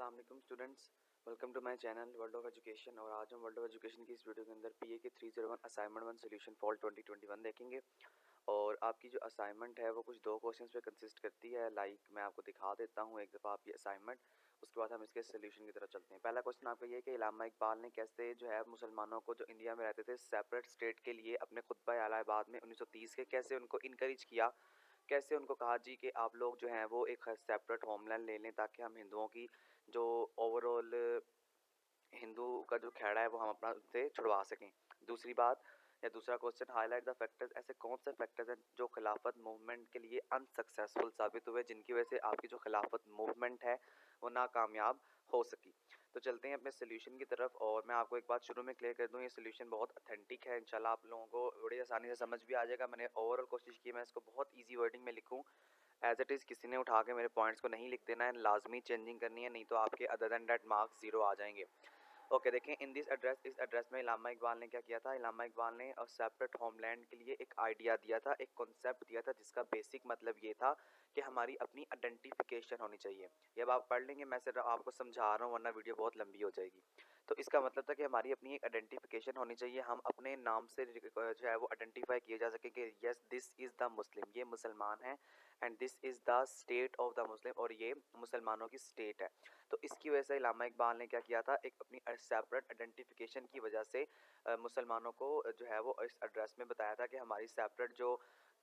अस्सलाम वालेकुम students, welcome to my channel world of education. और आज हम वर्ल्ड ऑफ एजुकेशन की इस वीडियो के अंदर पीए के 301 असाइनमेंट 1 सॉल्यूशन फॉल 2021 देखेंगे। और आपकी जो असाइनमेंट है वो कुछ दो क्वेश्चंस पे कंसिस्ट करती है। मैं आपको दिखा देता हूँ एक दफ़ा आपकी असाइनमेंट, उसके बाद हम इसके सोल्यूशन की तरफ चलते हैं। पहला क्वेश्चन आपका ये है कि इलामा इकबाल ने कैसे जो है मुसलमानों को जो इंडिया में रहते थे सेपरेट स्टेट के लिए अपने खुतबा अलाहाबाद में 1930 के कैसे उनको इनकरेज किया, कैसे उनको कहा जी कि आप लोग जो हैं वो एक सेपरेट होमलैंड ले लें ताकि हम हिंदुओं की जो ओवरऑल हिंदू का जो खेड़ा है वो हम अपना से छुड़वा सकें। दूसरी बात या दूसरा क्वेश्चन, हाईलाइट द फैक्टर्स, ऐसे कौन से फैक्टर्स हैं जो खिलाफत मूवमेंट के लिए अनसक्सेसफुल साबित हुए, जिनकी वजह से आपकी जो खिलाफत मूवमेंट है वो नाकामयाब हो सकी। तो चलते हैं अपने सोल्यूशन की तरफ। और मैं आपको एक बात शुरू में क्लियर कर दूं, ये सोल्यूशन बहुत अथेंटिक है, इंशाल्लाह आप लोगों को बड़ी आसानी से समझ भी आ जाएगा। मैंने ओवरऑल कोशिश की मैं इसको बहुत ईजी वर्डिंग में लिखूँ, एज इट इज़। किसी ने उठा के मेरे पॉइंट्स को नहीं लिख देना है, लाजमी चेंजिंग करनी है, नहीं तो आपके अदर दैन डैट मार्क्स 0 आ जाएंगे। ओके देखें, इन दिस एड्रेस, इस एड्रेस में इलामा इकबाल ने क्या किया था, इलामा इकबाल ने सेपरेट होमलैंड के लिए एक आइडिया दिया था, एक कॉन्सेप्ट दिया था, जिसका बेसिक मतलब ये था कि हमारी अपनी आइडेंटिफिकेशन होनी चाहिए। ये अब आप पढ़ लेंगे, मैं सिर्फ आपको समझा रहा हूँ वरना वीडियो बहुत लंबी हो जाएगी। तो इसका मतलब था कि हमारी अपनी एक आइडेंटिफिकेशन होनी चाहिए, हम अपने नाम से जो है वो आइडेंटिफाई किए जा सके कि yes this is the Muslim, ये मुसलमान है, and this is the state of the Muslim, और ये मुसलमानों की स्टेट है। तो इसकी वजह से इलामा इकबाल ने क्या किया था, एक अपनी सेपरेट आइडेंटिफिकेशन की वजह से मुसलमानों को जो है वो इस एड्रेस में बताया था कि हमारी सेपरेट जो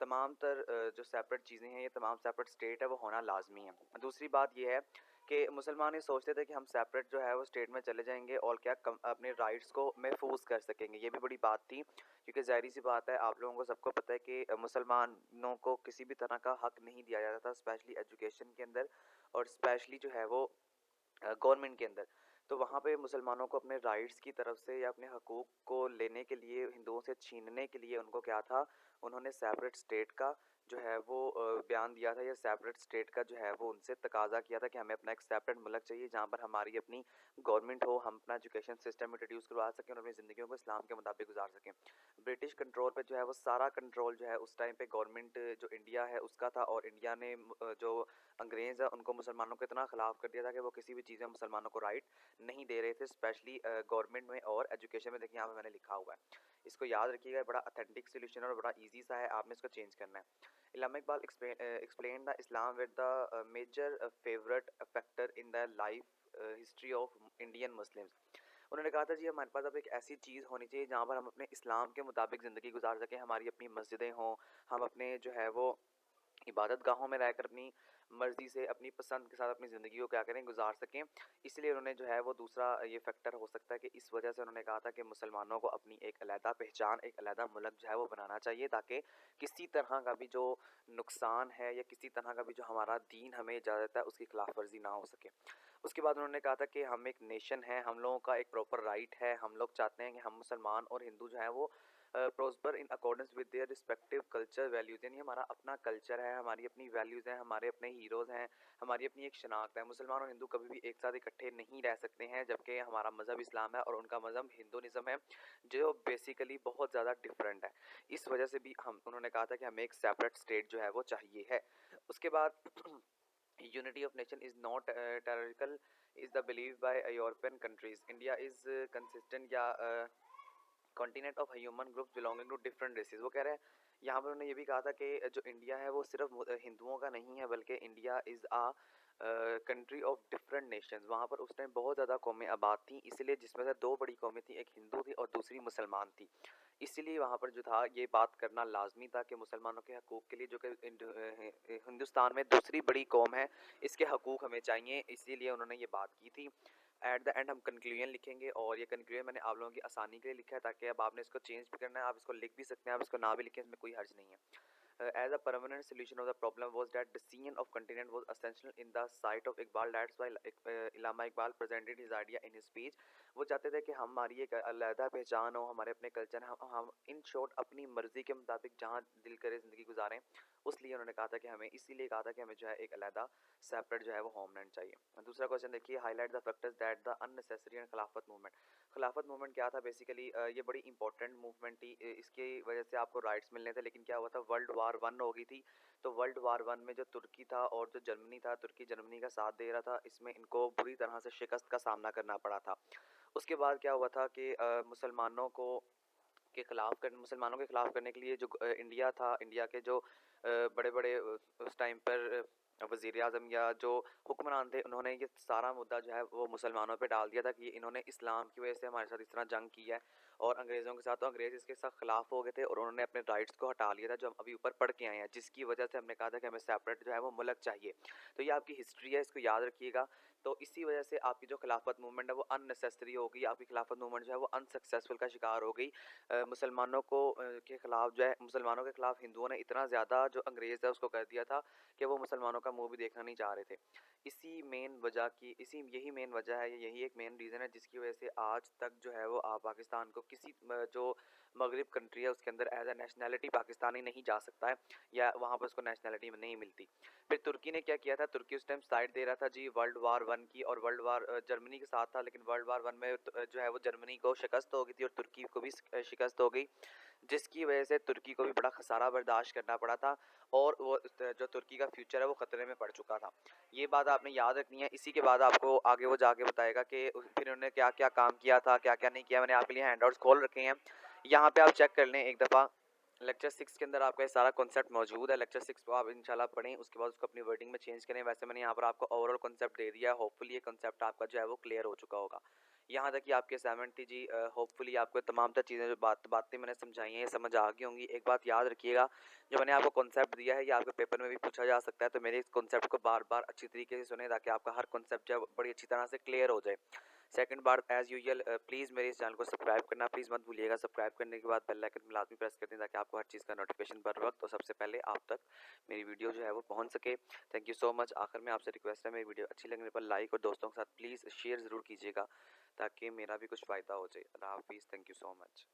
तमाम तर जो सेपरेट चीज़ें हैं, ये तमाम सेपरेट स्टेट है वो होना लाजमी है। दूसरी बात ये है कि मुसलमान ये सोचते थे कि हम सेपरेट जो है वो स्टेट में चले जाएंगे और क्या अपने राइट्स को महफूज कर सकेंगे। ये भी बड़ी बात थी, क्योंकि ज़ाहिर सी बात है, आप लोगों को सबको पता है कि मुसलमानों को किसी भी तरह का हक नहीं दिया जाता था, स्पेशली एजुकेशन के अंदर और स्पेशली जो है वो गवर्नमेंट के अंदर। तो वहाँ पे मुसलमानों को अपने राइट्स की तरफ से या अपने हकूक़ को लेने के लिए, हिंदुओं से छीनने के लिए उनको क्या था, उन्होंने सेपरेट स्टेट का जो है वो बयान दिया था, या सेपरेट स्टेट का जो है वो उनसे तकाजा किया था कि हमें अपना एक सेपरेट मुल्क चाहिए जहाँ पर हमारी अपनी गवर्नमेंट हो, हम अपना एजुकेशन सिस्टम इंट्रोड्यूस करवा सकें और अपनी ज़िंदगियों को इस्लाम के मुताबिक गुजार सकें। ब्रिटिश कंट्रोल पे जो है वो सारा कंट्रोल जो है उस टाइम पे गवर्नमेंट जो इंडिया है उसका था, और इंडिया ने जो अंग्रेज़ है उनको मुसलमानों के इतना ख़िलाफ़ कर दिया था कि वो किसी भी चीज़ में मुसलमानों को राइट नहीं दे रहे थे, स्पेशली गवर्नमेंट में और एजुकेशन में। देखिए यहाँ पे मैंने लिखा हुआ है, इसको याद रखिएगा, बड़ा अथेंटिक सोल्यूशन और बड़ा ईजी सा है, आपने इसको चेंज करना है। Allama Iqbal explain the Islam with the major favourite factor in the life history of Indian Muslims. उन्होंने कहा था जी हमारे पास अब एक ऐसी चीज़ होनी चाहिए जहाँ पर हम अपने इस्लाम के मुताबिक ज़िंदगी गुजार सकें, हमारी अपनी मस्जिदें हों, हम अपने जो है वो इबादत गाहों में रहकर अपनी मर्ज़ी से, अपनी पसंद के साथ अपनी ज़िंदगी को क्या करें, गुजार सकें। इसलिए उन्होंने जो है वो दूसरा ये फैक्टर हो सकता है कि इस वजह से उन्होंने कहा था कि मुसलमानों को अपनी एक अलहदा पहचान, एक अलहदा मुल्क जो है वो बनाना चाहिए, ताकि किसी तरह का भी जो नुकसान है या किसी तरह का भी जो हमारा दीन हमें इजाज़त है उसकी खिलाफ वर्जी ना हो सके। उसके बाद उन्होंने कहा था कि हम एक नेशन है, हम लोगों का एक प्रॉपर राइट है, हम लोग चाहते हैं कि हम मुसलमान और हिंदू जो है वो prosper in accordance with their respective culture values, यानी हमारा अपना कल्चर है, हमारी अपनी वैल्यूज़ हैं, हमारे अपने हीरोज़ हैं, हमारी अपनी एक शनाख्त है। मुसलमान और हिंदू कभी भी एक साथ इकट्ठे नहीं रह सकते हैं, जबकि हमारा मज़हब इस्लाम है और उनका मज़हब हिंदुइज़्म है, जो बेसिकली बहुत ज़्यादा डिफरेंट है। इस वजह से भी हम उन्होंने कहा था कि हमें एक सेपरेट स्टेट जो है वो चाहिए है। उसके बाद unity of nation is not tyrannical is the belief by European countries. India is consistent या continent of human groups belonging to different races. वो कह रहे हैं यहाँ पर उन्होंने ये भी कहा था कि जो इंडिया है वो सिर्फ हिंदुओं का नहीं है, बल्कि India is a country of different nations. वहाँ पर उस टाइम बहुत ज़्यादा कौमें आबाद थी, इसलिए जिसमें से दो बड़ी कौमें थी, एक हिंदू थी और दूसरी मुसलमान थी। इसीलिए वहाँ पर जो था ये बात करना लाजमी था कि मुसलमानों के हकूक़ के लिए, जो कि हिंदुस्तान में दूसरी बड़ी कौम है, इसके हकूक़ हमें चाहिए, इसीलिए उन्होंने ये बात की थी। एट द एंड हम कंक्लूजन लिखेंगे, और ये कंक्लूजन मैंने आप लोगों की आसानी के लिए लिखा है, ताकि अब आपने इसको चेंज भी करना है, आप इसको लिख भी सकते हैं, आप इसको ना भी लिखें, इसमें कोई हर्ज नहीं है। As a permanent solution of the problem was that decision of continent was essential in the sight of Iqbal. That's why Illama Iqbal presented his idea in his speech. वो चाहते थे कि हमारी एक अलग पहचान हो, हमारे अपने कल्चर, हम इन शॉर्ट अपनी मर्ज़ी के मुताबिक जहाँ दिल करे ज़िंदगी गुजारें, उसलिए उन्होंने कहा था कि हमें इसीलिए कहा था कि हमें जो है एक अलहदा सेपरेट जो है वो होमलैंड चाहिए। दूसरा क्वेश्चन देखिए, highlight the factors that the unnecessary and खिलाफत मूवमेंट। खिलाफत मूवमेंट क्या था बेसिकली, ये बड़ी इंपॉर्टेंट मूवमेंट थी, इसकी वजह से आपको राइट्स मिलने थे, लेकिन क्या हुआ था, वर्ल्ड वार वन हो गई थी। तो वर्ल्ड वार वन में जो तुर्की था और जो जर्मनी था, तुर्की जर्मनी का साथ दे रहा था, इसमें इनको बुरी तरह से शिकस्त का सामना करना पड़ा था। उसके बाद क्या हुआ था कि मुसलमानों के खिलाफ करने के लिए जो इंडिया था, इंडिया के जो बड़े बड़े उस टाइम पर वज़ीर आज़म या जो हुक्मरान थे, उन्होंने ये सारा मुद्दा जो है वो मुसलमानों पे डाल दिया था कि इन्होंने इस्लाम की वजह से हमारे साथ इस तरह जंग की है और अंग्रेज़ों के साथ, तो अंग्रेज़ इसके साथ खिलाफ हो गए थे और उन्होंने अपने राइट्स को हटा लिया था, जो हम अभी ऊपर पढ़ के आए हैं, जिसकी वजह से हमने कहा था कि हमें सेपरेट जो है वो मुल्क चाहिए। तो ये आपकी हिस्ट्री है, इसको याद रखिएगा। तो इसी वजह से आपकी जो खिलाफत मूवमेंट है वो अननेसेसरी हो गई, आपकी खिलाफत मूवमेंट जो है वो अनसक्सेसफुल का शिकार हो गई। मुसलमानों को के खिलाफ जो है, मुसलमानों के खिलाफ हिंदुओं ने इतना ज़्यादा जो अंग्रेज़ है उसको कर दिया था कि वो मुसलमानों का मुंह भी देखना नहीं चाह रहे थे। यही मेन वजह है, यही एक मेन रीज़न है जिसकी वजह से आज तक जो है वो आप पाकिस्तान को किसी जो मगरिब कंट्री है उसके अंदर एज ए नेशनैलिटी पाकिस्तानी नहीं जा सकता है, या वहाँ पर उसको नेशनैलिटी नहीं मिलती। फिर तुर्की ने क्या किया था, तुर्की उस टाइम साइड दे रहा था जी वर्ल्ड वार वन की, और वर्ल्ड वार जर्मनी के साथ था, लेकिन वर्ल्ड वार वन में जो है वो जर्मनी को शिकस्त हो गई थी और तुर्की को भी शिकस्त हो गई, जिसकी वजह से तुर्की को भी बड़ा खसारा बर्दाश्त करना पड़ा था और वो जो तुर्की का फ्यूचर है वो ख़तरे में पड़ चुका था। ये बात आपने याद रखनी है। इसी के बाद आपको आगे वो जाके बताएगा कि फिर उन्होंने क्या क्या काम किया था, क्या क्या नहीं किया। मैंने आपके लिए हैंडआउट्स खोल रखे हैं, यहाँ पे आप चेक कर लें एक दफ़ा। लेक्चर 6 के अंदर आपका ये सारा कॉन्सेप्ट मौजूद है। लेक्चर 6 को आप इंशाल्लाह पढ़ें, उसके बाद उसको अपनी वर्डिंग में चेंज करें। वैसे मैंने यहाँ पर आपको ओवरऑल कॉन्सेप्ट दे दिया है, होपफुली ये कॉन्सेप्ट आपका जो है वो क्लियर हो चुका होगा। यहाँ तक कि आपकी असाइनमेंट थी जी, होपफुली आपको तमाम तर चीज़ें जो बातें मैंने समझाई हैं ये समझ आ गई होंगी। एक बात याद रखिएगा, जो मैंने आपको कॉन्सेप्ट दिया है ये आपके पेपर में भी पूछा जा सकता है, तो मेरे इस कॉन्सेप्ट को बार बार अच्छी तरीके से सुने ताकि आपका हर कॉन्सेप्ट जो है बड़ी अच्छी तरह से क्लियर हो जाए। Second bar as usual please मेरे इस चैनल को सब्सक्राइब करना प्लीज़ मत भूलिएगा। सब्सक्राइब करने के बाद बेल आइकन में लाजमी प्रेस कर दें ताकि आपको हर चीज़ का नोटिफिकेशन बर वक्त और सबसे पहले आप तक मेरी वीडियो जो है वो पहुंच सके। Thank you so much. आखिर में आपसे रिक्वेस्ट है, मेरी वीडियो अच्छी लगने पर लाइक और दोस्तों के साथ प्लीज़ शेयर ज़रूर कीजिएगा ताकि मेरा भी कुछ फ़ायदा हो जाए। अल्लाह हाफिज़, थैंक यू सो मच।